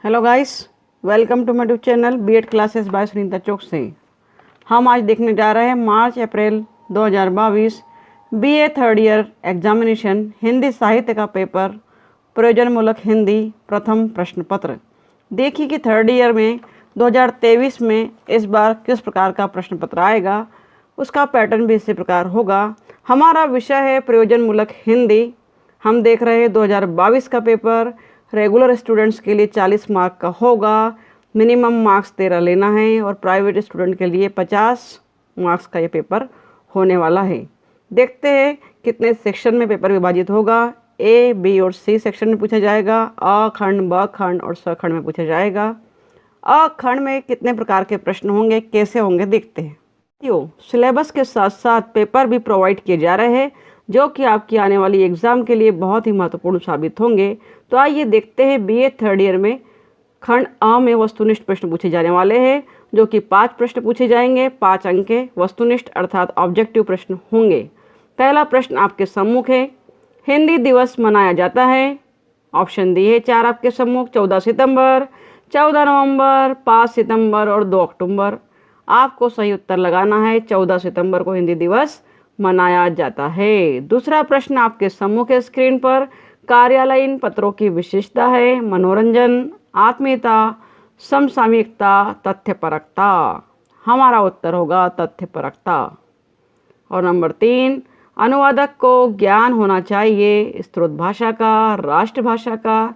Hello guys, welcome to my YouTube channel BEd classes by Sunita Chouk से। हम आज देखने जा रहे हैं मार्च अप्रैल 2022 BA third year examination Hindi साहित्य का पेपर प्रयोजनमूलक हिंदी प्रथम प्रश्न पत्र। देखिए कि थर्ड ईयर में 2023 में इस बार किस प्रकार का प्रश्न पत्र आएगा, उसका पैटर्न भी इसी प्रकार होगा। हमारा विषय है प्रयोजनमूलक हिंदी। हम देख रहे हैं 2022 का पेपर रेगुलर स्टूडेंट्स के लिए 40 मार्क का होगा। मिनिमम मार्क्स 13 लेना है और प्राइवेट स्टूडेंट के लिए 50 मार्क्स का ये पेपर होने वाला है। देखते हैं कितने सेक्शन में पेपर विभाजित होगा। ए, बी और सी सेक्शन में पूछा जाएगा। अ खंड, ब खंड और स खंड में पूछा जाएगा। अ खंड में कितने प्रकार के प्रश्न होंगे, कैसे होंगे, देखते हैं। सिलेबस के साथ साथ पेपर भी प्रोवाइड किए जा रहे हैं जो कि आपकी आने वाली एग्ज़ाम के लिए बहुत ही महत्वपूर्ण साबित होंगे। तो आइए देखते हैं बीए थर्ड ईयर में खंड अ में वस्तुनिष्ठ प्रश्न पूछे जाने वाले हैं, जो कि 5 प्रश्न पूछे जाएंगे। 5 अंक के वस्तुनिष्ठ अर्थात ऑब्जेक्टिव प्रश्न होंगे। पहला प्रश्न आपके सम्मुख है, हिंदी दिवस मनाया जाता है। ऑप्शन दी है 4 आपके सम्मुख, 14 सितंबर, 14 नवंबर, 5 सितंबर और 2 अक्टूबर। आपको सही उत्तर लगाना है। 14 सितंबर को हिंदी दिवस मनाया जाता है। दूसरा प्रश्न आपके सम्मुख है स्क्रीन पर, कार्यालयीन पत्रों की विशेषता है मनोरंजन, आत्मीयता, समसामयिकता, तथ्यपरकता। हमारा उत्तर होगा तथ्यपरकता। और नंबर 3, अनुवादक को ज्ञान होना चाहिए स्रोत भाषा का, राष्ट्रभाषा का,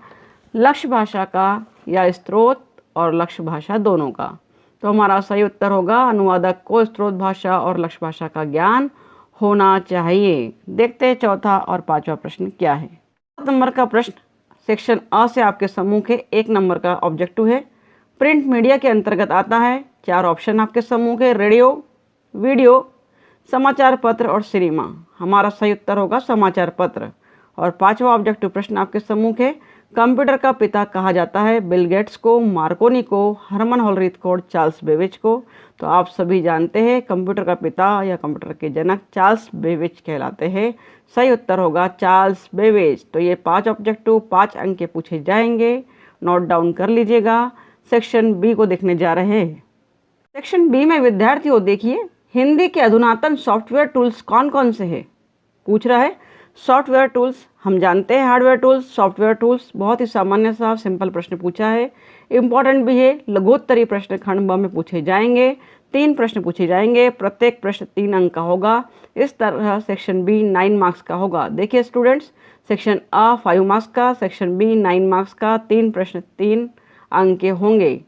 लक्ष्य भाषा का या स्रोत और लक्ष्य भाषा दोनों का। तो हमारा सही उत्तर होगा अनुवादक को स्रोत भाषा और लक्ष्य भाषा का ज्ञान होना चाहिए। देखते हैं चौथा और 5वां प्रश्न क्या है। 7 नंबर का प्रश्न सेक्शन अ से आपके सम्मुख है। 1 नंबर का ऑब्जेक्टिव है, प्रिंट मीडिया के अंतर्गत आता है। 4 ऑप्शन आपके सम्मुख है, रेडियो, वीडियो, समाचार पत्र और सिनेमा। हमारा सही उत्तर होगा समाचार पत्र। और 5वां ऑब्जेक्टिव प्रश्न आपके सम्मुख है, कंप्यूटर का पिता कहा जाता है बिल गेट्स को, मार्कोनी को, हरमन होलरीथ को, चार्ल्स बेबेज को। तो आप सभी जानते हैं कंप्यूटर का पिता या कंप्यूटर के जनक चार्ल्स बेबेज कहलाते हैं। सही उत्तर होगा चार्ल्स बेबेज। तो ये 5 ऑब्जेक्टिव 5 अंक के पूछे जाएंगे, नोट डाउन कर लीजिएगा। सेक्शन बी को देखने जा रहे हैं। सेक्शन बी में विद्यार्थियों देखिए, हिंदी के अधुनातन सॉफ्टवेयर टूल्स कौन कौन से हैं पूछ रहा है। सॉफ्टवेयर टूल्स हम जानते हैं, हार्डवेयर टूल्स, सॉफ्टवेयर टूल्स। बहुत ही सामान्य सा सिंपल प्रश्न पूछा है, इंपॉर्टेंट भी है। लघुत्तरीय प्रश्न खंड ब में पूछे जाएंगे। 3 प्रश्न पूछे जाएंगे, प्रत्येक प्रश्न 3 अंक का होगा। इस तरह सेक्शन बी 9 मार्क्स का होगा। देखिए स्टूडेंट्स, सेक्शन अ 5 मार्क्स का, सेक्शन बी 9 मार्क्स का। 3 प्रश्न 3 अंक के होंगे।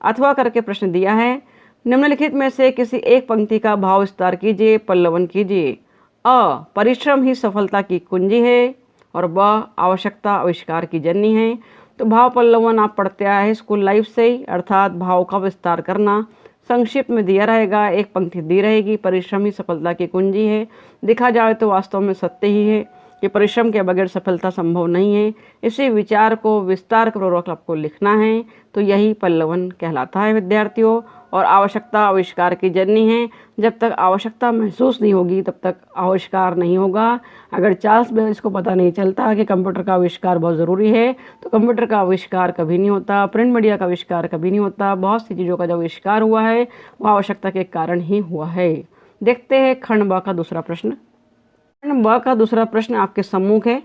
अथवा करके प्रश्न दिया है, निम्नलिखित में से किसी एक पंक्ति का भाव विस्तार कीजिए, पल्लवन कीजिए। अ, परिश्रम ही सफलता की कुंजी है और ब, आवश्यकता आविष्कार की जननी है। तो भाव पल्लवन आप पढ़ते आए हैं स्कूल लाइफ से ही, अर्थात भाव का विस्तार करना। संक्षिप्त में दिया रहेगा, एक पंक्ति दी रहेगी, परिश्रम ही सफलता की कुंजी है। देखा जाए तो वास्तव में सत्य ही है कि परिश्रम के बगैर सफलता संभव नहीं है। इसी विचार को विस्तार पूर्वक आपको लिखना है। तो यही पल्लवन कहलाता है विद्यार्थियों। और आवश्यकता आविष्कार की जननी है। जब तक आवश्यकता महसूस नहीं होगी तब तक आविष्कार नहीं होगा। अगर चार्ल्स बेबेज को पता नहीं चलता कि कंप्यूटर का आविष्कार बहुत ज़रूरी है तो कंप्यूटर का आविष्कार कभी नहीं होता, प्रिंट मीडिया का आविष्कार कभी नहीं होता। बहुत सी चीज़ों का जो आविष्कार हुआ है वो आवश्यकता के कारण ही हुआ है। देखते हैं खंड ब का दूसरा प्रश्न। खंड ब का दूसरा प्रश्न आपके सम्मुख है,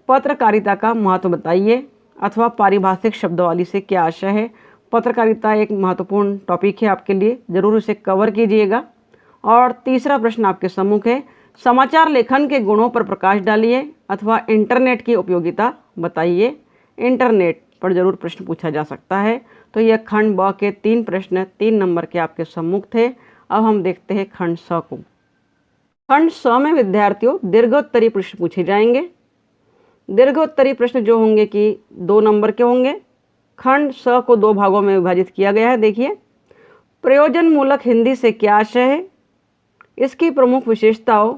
पत्रकारिता का महत्व बताइए। अथवा पारिभाषिक शब्दावली से क्या आशय है। पत्रकारिता एक महत्वपूर्ण टॉपिक है आपके लिए, जरूर इसे कवर कीजिएगा। और तीसरा प्रश्न आपके सम्मुख है, समाचार लेखन के गुणों पर प्रकाश डालिए अथवा इंटरनेट की उपयोगिता बताइए। इंटरनेट पर जरूर प्रश्न पूछा जा सकता है। तो यह खंड ब के 3 प्रश्न 3 नंबर के आपके सम्मुख थे। अब हम देखते हैं खंड स को। खंड स में विद्यार्थियों दीर्घोत्तरीय प्रश्न पूछे जाएंगे। दीर्घोत्तरीय प्रश्न जो होंगे कि 2 नंबर के होंगे। खंड स को 2 भागों में विभाजित किया गया है। देखिए, प्रयोजनमूलक हिंदी से क्या आशय है, इसकी प्रमुख विशेषताओं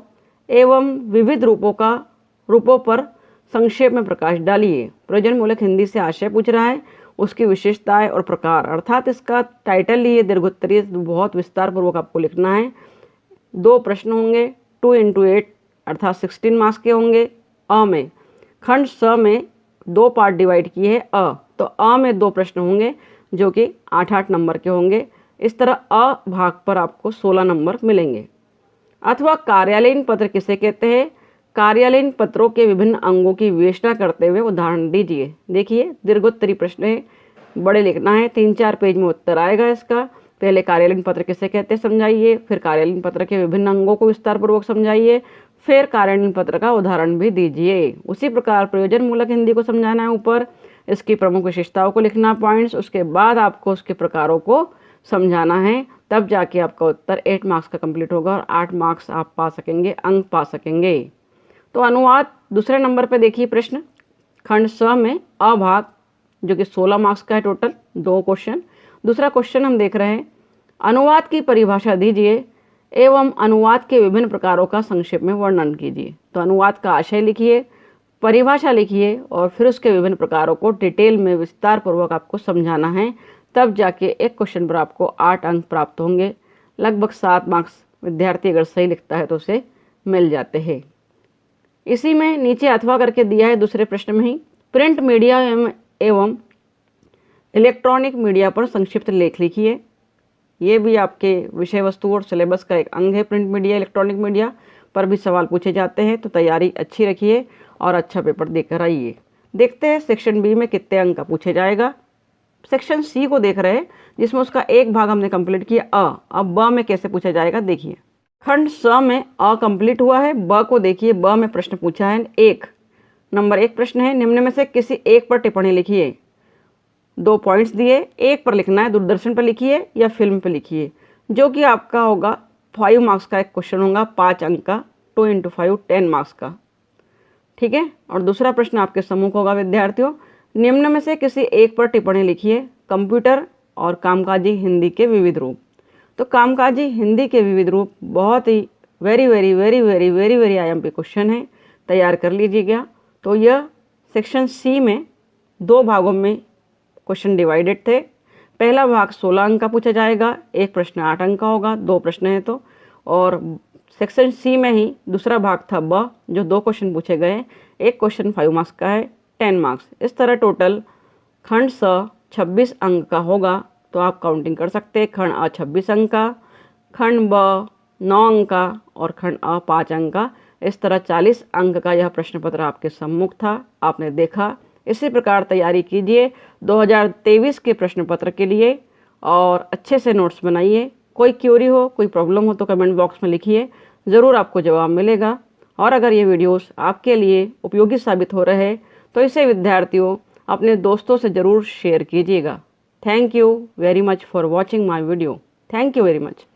एवं विविध रूपों पर संक्षेप में प्रकाश डालिए। प्रयोजनमूलक हिंदी से आशय पूछ रहा है, उसकी विशेषताएं और प्रकार, अर्थात इसका टाइटल ही है दीर्घोत्तरीय, बहुत विस्तार पूर्वक आपको लिखना है। 2 प्रश्न होंगे, 2 × 8 अर्थात 16 मार्क्स के होंगे। अ में खंड स में 2 पार्ट डिवाइड किए हैं। अ तो अ में 2 प्रश्न होंगे जो कि 8-8 नंबर के होंगे। इस तरह अ भाग पर आपको 16 नंबर मिलेंगे। अथवा कार्यालयीन पत्र किसे कहते हैं? कार्यालयीन पत्रों के विभिन्न अंगों की विवेचना करते हुए उदाहरण दीजिए। देखिए दीर्घोत्तरी प्रश्न है, बड़े लिखना है, 3-4 पेज में उत्तर आएगा इसका। पहले कार्यालयीन पत्र किसे कहते हैं समझाइए, फिर कार्यालयीन पत्र के विभिन्न अंगों को विस्तार पूर्वक समझाइए, फिर कार्यालयीन पत्र का उदाहरण भी दीजिए। उसी प्रकार प्रयोजन मूलक हिंदी को समझाना है ऊपर, इसकी प्रमुख विशेषताओं को लिखना पॉइंट्स, उसके बाद आपको उसके प्रकारों को समझाना है, तब जाके आपका उत्तर 8 मार्क्स का कंप्लीट होगा और 8 मार्क्स आप पा सकेंगे, अंक पा सकेंगे। तो अनुवाद दूसरे नंबर पे देखिए प्रश्न, खंड स में अ भाग जो कि 16 मार्क्स का है टोटल, 2 क्वेश्चन। दूसरा क्वेश्चन हम देख रहे हैं, अनुवाद की परिभाषा दीजिए एवं अनुवाद के विभिन्न प्रकारों का संक्षेप में वर्णन कीजिए। तो अनुवाद का आशय लिखिए, परिभाषा लिखिए और फिर उसके विभिन्न प्रकारों को डिटेल में विस्तार पूर्वक आपको समझाना है, तब जाके एक क्वेश्चन पर आपको 8 अंक प्राप्त होंगे। लगभग 7 मार्क्स विद्यार्थी अगर सही लिखता है तो उसे मिल जाते हैं। इसी में नीचे अथवा करके दिया है दूसरे प्रश्न में ही, प्रिंट मीडिया एवं इलेक्ट्रॉनिक मीडिया पर संक्षिप्त लेख लिखिए। ये भी आपके विषय वस्तु और सिलेबस का एक अंग है। प्रिंट मीडिया इलेक्ट्रॉनिक मीडिया पर भी सवाल पूछे जाते हैं, तो तैयारी अच्छी रखिए और अच्छा पेपर देकर आइए। देखते हैं सेक्शन बी में कितने अंक का पूछे जाएगा। सेक्शन सी को देख रहे हैं जिसमें उसका एक भाग हमने कंप्लीट किया अ। अब ब में कैसे पूछा जाएगा देखिए, खंड स में अ कंप्लीट हुआ है। ब को देखिए, ब में प्रश्न पूछा है 1 नंबर 1 प्रश्न है, निम्न में से किसी एक पर टिप्पणी लिखिए। 2 पॉइंट्स दिए, एक पर लिखना है, दूरदर्शन पर लिखिए या फिल्म पर लिखिए, जो कि आपका होगा 5 मार्क्स का एक क्वेश्चन होगा, 5 अंक का, 2 × 5 10 मार्क्स का, ठीक है। और दूसरा प्रश्न आपके सम्मुख होगा विद्यार्थियों, निम्न में से किसी एक पर टिप्पणी लिखिए, कंप्यूटर और कामकाजी हिंदी के विविध रूप। तो कामकाजी हिंदी के विविध रूप बहुत ही वेरी IMP क्वेश्चन है, तैयार कर लीजिएगा। तो यह सेक्शन सी में 2 भागों में क्वेश्चन डिवाइडेड थे। पहला भाग 16 अंक का पूछा जाएगा, एक प्रश्न 8 अंक का होगा, 2 प्रश्न है तो। और सेक्शन सी में ही दूसरा भाग था ब, जो 2 क्वेश्चन पूछे गए, एक क्वेश्चन 5 मार्क्स का है, 10 मार्क्स। इस तरह टोटल खंड स 26 अंक का होगा। तो आप काउंटिंग कर सकते हैं, खंड अ 26 अंक का, खंड ब 9 अंक का और खंड अ 5 अंक का। इस तरह 40 अंक का यह प्रश्न पत्र आपके सम्मुख था, आपने देखा। इसी प्रकार तैयारी कीजिए 2023 के प्रश्न पत्र के लिए और अच्छे से नोट्स बनाइए। कोई क्यूरी हो, कोई प्रॉब्लम हो तो कमेंट बॉक्स में लिखिए, ज़रूर आपको जवाब मिलेगा। और अगर ये वीडियोस आपके लिए उपयोगी साबित हो रहे तो इसे विद्यार्थियों अपने दोस्तों से ज़रूर शेयर कीजिएगा। Thank you very much for watching my video. Thank you very much.